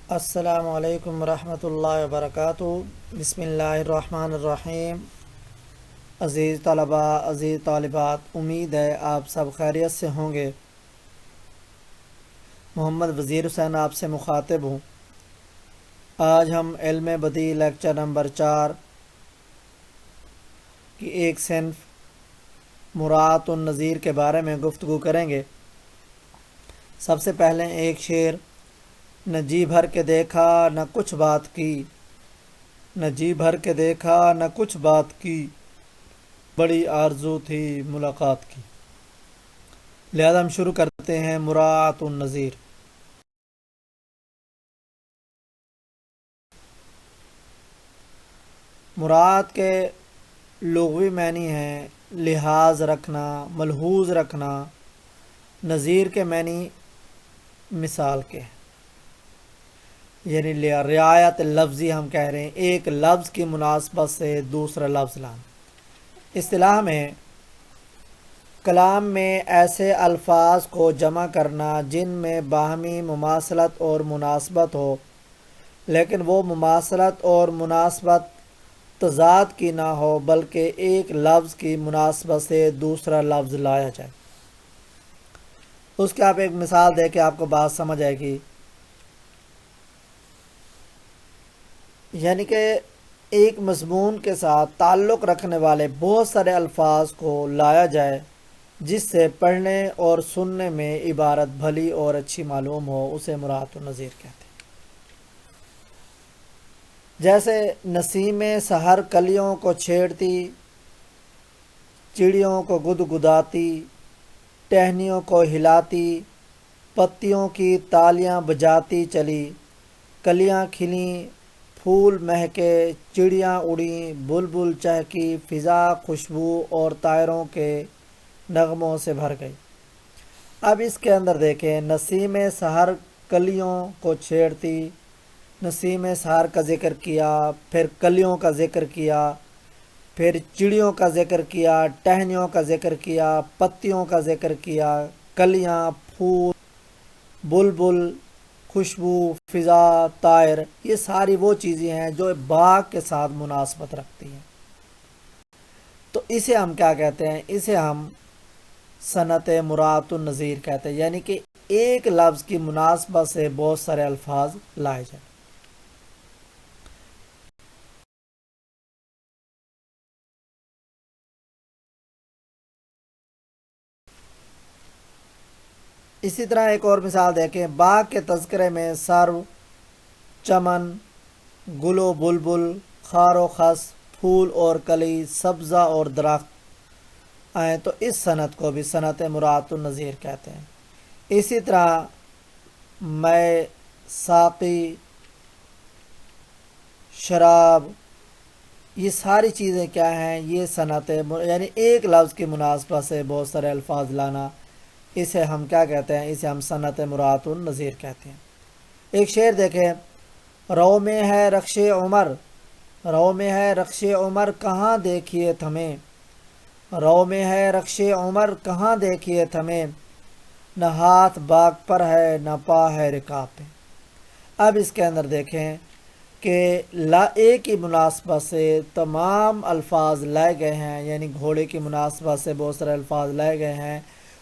السلام علیکم ورحمۃ اللہ وبرکاتہ۔ بسم اللہ الرحمن الرحیم۔ عزیز طلباء، عزیز طالبات، امید ہے آپ سب خیریت سے ہوں گے۔ محمد وزیر حسین آپ سے مخاطب ہوں۔ آج ہم علم بدیع لیکچر نمبر 4 کی ایک صنف مراعات النظیر کے بارے میں گفتگو کریں گے۔ سب سے پہلے ایک شعر: نہ جی بھر کے دیکھا نہ کچھ بات کی، نہ جی بھر کے دیکھا نہ کچھ بات کی، بڑی آرزو تھی ملاقات کی۔ لہذا ہم شروع کرتے ہیں مراعات النظیر۔ مراعات کے لغوی معنی ہیں لحاظ رکھنا، ملحوظ رکھنا۔ نظیر کے معنی مثال کے، یعنی رعایت لفظی ہم کہہ رہے ہیں، ایک لفظ کی مناسبت سے دوسرا لفظ لانا۔ اصطلاح میں کلام میں ایسے الفاظ کو جمع کرنا جن میں باہمی مماثلت اور مناسبت ہو، لیکن وہ مماثلت اور مناسبت تضاد کی نہ ہو، بلکہ ایک لفظ کی مناسبت سے دوسرا لفظ لایا جائے۔ اس کی آپ ایک مثال دے کے آپ کو بات سمجھ آئے گی۔ یعنی کہ ایک مضمون کے ساتھ تعلق رکھنے والے بہت سارے الفاظ کو لایا جائے جس سے پڑھنے اور سننے میں عبارت بھلی اور اچھی معلوم ہو، اسے مراعات النظیر کہتے ہیں۔ جیسے نسیم سحر کلیوں کو چھیڑتی، چڑیوں کو گدگداتی، ٹہنیوں کو ہلاتی، پتیوں کی تالیاں بجاتی چلی، کلیاں کھلیں، پھول مہکے، چڑیاں اڑیں، بلبل چہکی، فضا خوشبو اور طائروں کے نغموں سے بھر گئی۔ اب اس کے اندر دیکھیں، نسیم سحر کلیوں کو چھیڑتی، نسیم سحر کا ذکر کیا، پھر کلیوں کا ذکر کیا، پھر چڑیوں کا ذکر کیا، ٹہنیوں کا ذکر کیا، پتیوں کا ذکر کیا، کلیاں، پھول، بلبل، خوشبو، فضا، طائر، یہ ساری وہ چیزیں ہیں جو باغ کے ساتھ مناسبت رکھتی ہیں۔ تو اسے ہم کیا کہتے ہیں؟ اسے ہم صنعت مراعات النظیر کہتے ہیں، یعنی کہ ایک لفظ کی مناسبت سے بہت سارے الفاظ لائے جائیں۔ اسی طرح ایک اور مثال دیکھیں، باغ کے تذکرے میں سرو، چمن، گل و بلبل، خار و خس، پھول اور کلی، سبزہ اور درخت آئیں تو اس صنعت کو بھی صنعت مراعات النظیر کہتے ہیں۔ اسی طرح میں، ساقی، شراب، یہ ساری چیزیں کیا ہیں؟ یہ صنعت، یعنی ایک لفظ کی مناسبت سے بہت سارے الفاظ لانا، اسے ہم کیا کہتے ہیں؟ اسے ہم صنعت مراعات النظیر کہتے ہیں۔ ایک شعر دیکھیں: رو میں ہے رخش عمر، رو میں ہے رخش عمر کہاں دیکھیے تھمیں، رو میں ہے رخش عمر کہاں دیکھیے تھمیں، نہ ہاتھ باغ پر ہے نہ پا ہے رکاب پہ۔ اب اس کے اندر دیکھیں کہ ایک ہی مناسبت سے تمام الفاظ لائے گئے ہیں، یعنی گھوڑے کی مناسبت سے بہت سارے الفاظ لائے گئے ہیں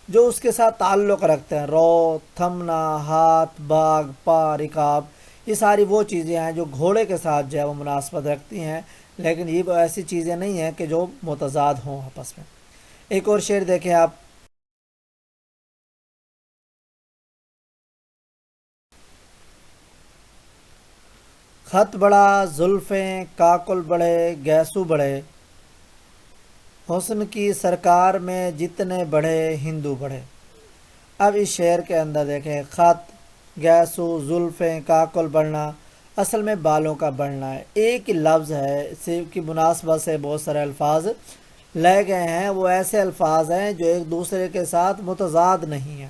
جو اس کے ساتھ تعلق رکھتے ہیں۔ رو، تھمنا، ہاتھ، باغ، پا، رکاب، یہ ساری وہ چیزیں ہیں جو گھوڑے کے ساتھ جو ہے وہ مناسبت رکھتی ہیں، لیکن یہ وہ ایسی چیزیں نہیں ہیں کہ جو متضاد ہوں آپس میں۔ ایک اور شعر دیکھیں آپ: خط بڑا زلفیں کاکل بڑے گیسو بڑے، حسن کی سرکار میں جتنے بڑھے ہندو بڑھے۔ اب اس شعر کے اندر دیکھیں، خط، گیسو، زلفیں، کاکل بڑھنا، اصل میں بالوں کا بڑھنا ہے۔ ایک ہی لفظ ہے، صرف کی مناسبت سے بہت سارے الفاظ لے گئے ہیں۔ وہ ایسے الفاظ ہیں جو ایک دوسرے کے ساتھ متضاد نہیں ہیں،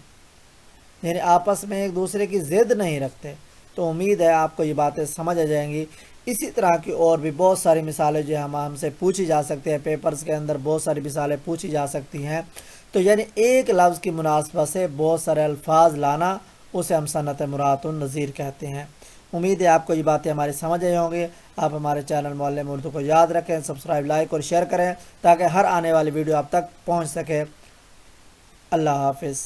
یعنی آپس میں ایک دوسرے کی ضد نہیں رکھتے۔ تو امید ہے آپ کو یہ باتیں سمجھ آ جائیں گی۔ اسی طرح کی اور بھی بہت ساری مثالیں جو ہم سے پوچھی جا سکتے ہیں، پیپرز کے اندر بہت ساری مثالیں پوچھی جا سکتی ہیں۔ تو یعنی ایک لفظ کی مناسبت سے بہت سارے الفاظ لانا، اسے ہم صنعت مراعات النظیر کہتے ہیں۔ امید ہے آپ کو یہ باتیں ہماری سمجھ آئی ہوں گی۔ آپ ہمارے چینل معلم اردو کو یاد رکھیں، سبسکرائب، لائک اور شیئر کریں تاکہ ہر آنے والی ویڈیو آپ تک پہنچ سکے۔ اللہ حافظ۔